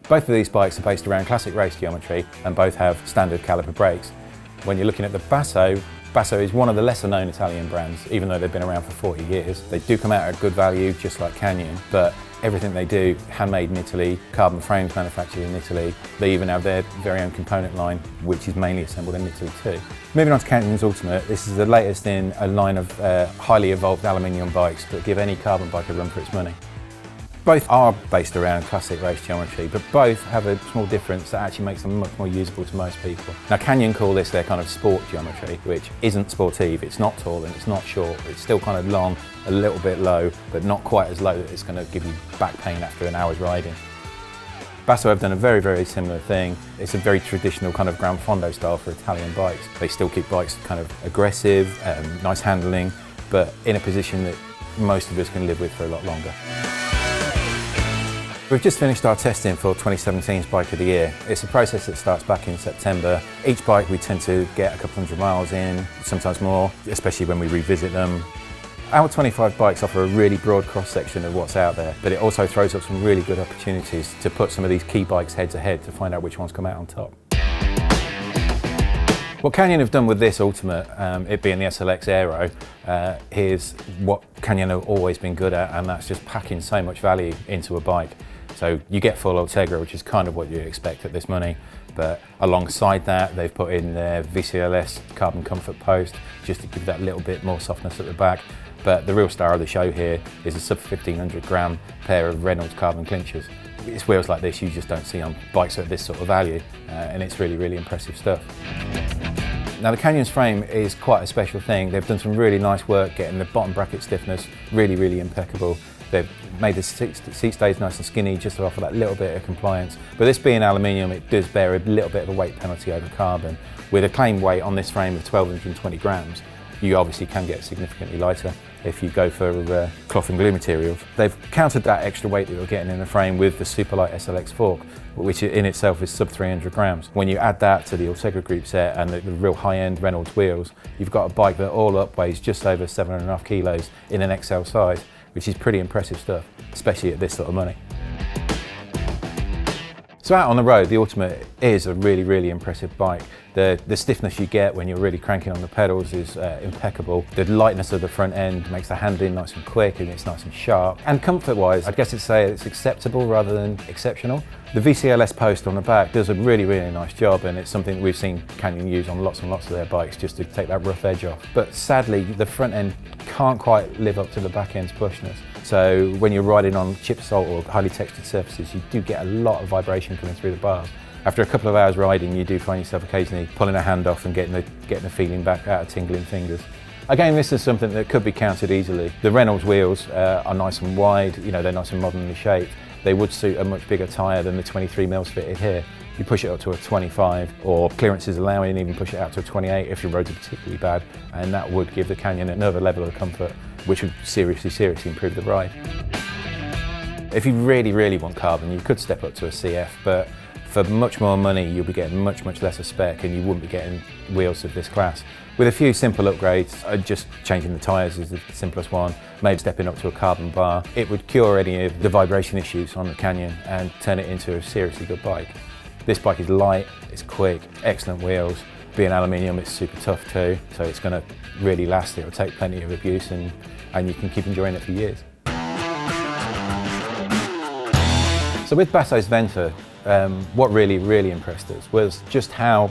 Both of these bikes are based around classic race geometry and both have standard caliper brakes. When you're looking at the Basso, Basso is one of the lesser known Italian brands, even though they've been around for 40 years. They do come out at good value, just like Canyon, but everything they do, handmade in Italy, carbon frames manufactured in Italy. They even have their very own component line, which is mainly assembled in Italy too. Moving on to Canyon's Ultimate, this is the latest in a line of highly evolved aluminium bikes that give any carbon bike a run for its money. Both are based around classic race geometry, but both have a small difference that actually makes them much more usable to most people. Now Canyon call this their kind of sport geometry, which isn't sportive, it's not tall and it's not short, it's still kind of long, a little bit low, but not quite as low that it's going to give you back pain after an hour's riding. Basso have done a very, very similar thing. It's a very traditional kind of Gran Fondo style for Italian bikes. They still keep bikes kind of aggressive, nice handling, but in a position that most of us can live with for a lot longer. We've just finished our testing for 2017's Bike of the Year. It's a process that starts back in September. Each bike we tend to get a couple hundred miles in, sometimes more, especially when we revisit them. Our 25 bikes offer a really broad cross-section of what's out there, but it also throws up some really good opportunities to put some of these key bikes head to head to find out which ones come out on top. What Canyon have done with this Ultimate, it being the SLX Aero, is what Canyon have always been good at, and that's just packing so much value into a bike. So you get full Ultegra, which is kind of what you expect at this money, but alongside that they've put in their VCLS carbon comfort post just to give that little bit more softness at the back. But the real star of the show here is a sub 1500 gram pair of Reynolds carbon clinchers. It's wheels like this you just don't see on bikes at this sort of value, and it's really, really impressive stuff. Now the Canyon's frame is quite a special thing. They've done some really nice work getting the bottom bracket stiffness really, really impeccable. They've made the seat stays nice and skinny just to offer that little bit of compliance. But this being aluminium, it does bear a little bit of a weight penalty over carbon. With a claim weight on this frame of 1220 grams, you obviously can get significantly lighter if you go for cloth and glue materials. They've countered that extra weight that you're getting in the frame with the super light SLX fork, which in itself is sub 300 grams. When you add that to the Ultegra group set and the real high-end Reynolds wheels, you've got a bike that all up weighs just over 7.5 kilos in an XL size, which is pretty impressive stuff, especially at this sort of money. So out on the road, the Ultimate is a really, really impressive bike. The stiffness you get when you're really cranking on the pedals is impeccable. The lightness of the front end makes the handling nice and quick and it's nice and sharp. And comfort-wise, I guess I'd say it's acceptable rather than exceptional. The VCLS post on the back does a really, really nice job, and it's something that we've seen Canyon use on lots and lots of their bikes just to take that rough edge off. But sadly, the front end can't quite live up to the back end's pushness. So when you're riding on chip salt or highly textured surfaces, you do get a lot of vibration coming through the bars. After a couple of hours riding, you do find yourself occasionally pulling a hand off and getting the feeling back out of tingling fingers. Again, this is something that could be counted easily. The Reynolds wheels are nice and wide, you know, they're nice and modernly shaped. They would suit a much bigger tyre than the 23mm fitted here. You push it up to a 25, or clearance is allowing, even push it out to a 28 if your roads are particularly bad, and that would give the Canyon another level of comfort, which would seriously, seriously improve the ride. If you really, really want carbon, you could step up to a CF, but for much more money, you'll be getting much, much less spec, and you wouldn't be getting wheels of this class. With a few simple upgrades, just changing the tyres is the simplest one, maybe stepping up to a carbon bar, it would cure any of the vibration issues on the Canyon and turn it into a seriously good bike. This bike is light, it's quick, excellent wheels. Being aluminium, it's super tough too, so it's going to really last. It'll take plenty of abuse and you can keep enjoying it for years. So with Basso's Venta, what really, really impressed us was just how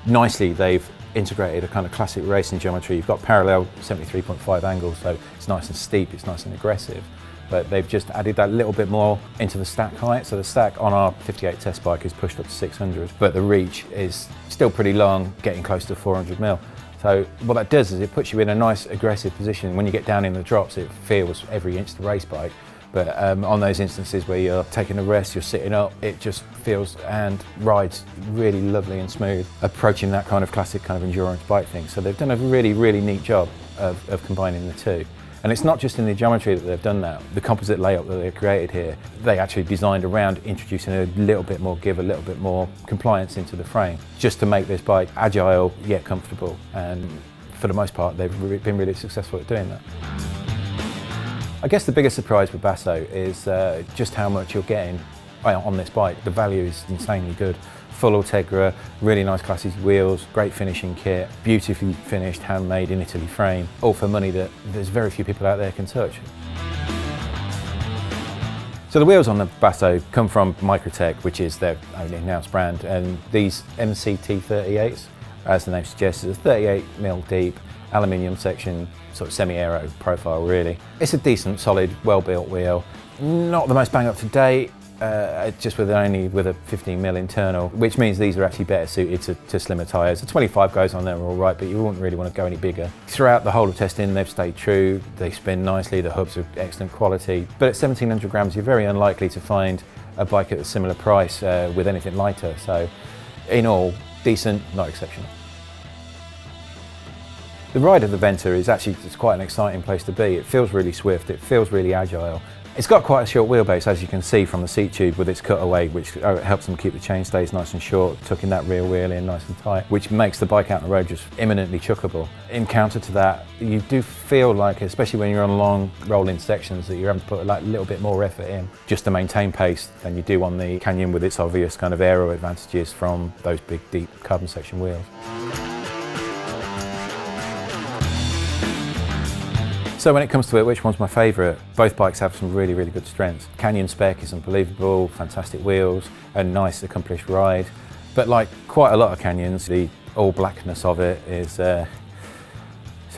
nicely they've integrated a kind of classic racing geometry. You've got parallel 73.5 angles, so it's nice and steep, it's nice and aggressive, but they've just added that little bit more into the stack height. So the stack on our 58 test bike is pushed up to 600, but the reach is still pretty long, getting close to 400mm. So what that does is it puts you in a nice aggressive position. When you get down in the drops, it feels every inch the race bike. But on those instances where you're taking a rest, you're sitting up, it just feels and rides really lovely and smooth, approaching that kind of classic kind of endurance bike thing. So they've done a really, really neat job of combining the two. And it's not just in the geometry that they've done that. The composite layout that they've created here, they actually designed around introducing a little bit more give, a little bit more compliance into the frame, just to make this bike agile yet comfortable. And for the most part, they've been really successful at doing that. I guess the biggest surprise with Basso is just how much you're getting on this bike. The value is insanely good. Full Ultegra, really nice classy wheels, great finishing kit, beautifully finished, handmade in Italy frame, all for money that there's very few people out there can touch. So the wheels on the Basso come from Microtech, which is their only announced brand, and these MCT38s, as the name suggests, is a 38mm deep aluminium section, sort of semi-aero profile really. It's a decent, solid, well-built wheel. Not the most bang up to date, just only with a 15mm internal, which means these are actually better suited to slimmer tyres. The 25 goes on there are all right, but you wouldn't really want to go any bigger. Throughout the whole of testing, they've stayed true. They spin nicely, the hubs are excellent quality. But at 1700 grams, you're very unlikely to find a bike at a similar price with anything lighter. So in all, decent, not exceptional. The ride of the Venta is actually quite an exciting place to be. It feels really swift, it feels really agile. It's got quite a short wheelbase, as you can see from the seat tube with its cutaway, which helps them keep the chainstays nice and short, tucking that rear wheel in nice and tight, which makes the bike out on the road just imminently chuckable. In counter to that, you do feel like, especially when you're on long rolling sections, that you're having to put a little bit more effort in just to maintain pace than you do on the Canyon with its obvious kind of aero advantages from those big, deep carbon section wheels. So when it comes to it, which one's my favourite? Both bikes have some really, really good strengths. Canyon spec is unbelievable, fantastic wheels, a nice accomplished ride. But like quite a lot of Canyons, the all blackness of it is, shall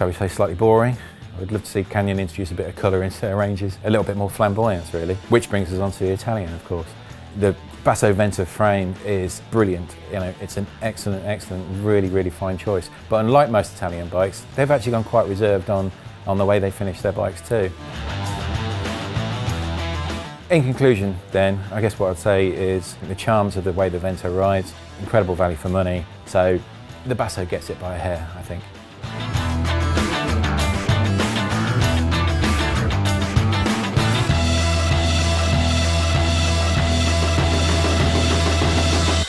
we say, slightly boring. I'd love to see Canyon introduce a bit of colour into their ranges, a little bit more flamboyance really, which brings us on to the Italian, of course. The Basso Venta frame is brilliant. You know, it's an excellent, really, really fine choice. But unlike most Italian bikes, they've actually gone quite reserved on the way they finish their bikes too. In conclusion then, I guess what I'd say is the charms of the way the Venta rides, incredible value for money, so the Basso gets it by a hair, I think.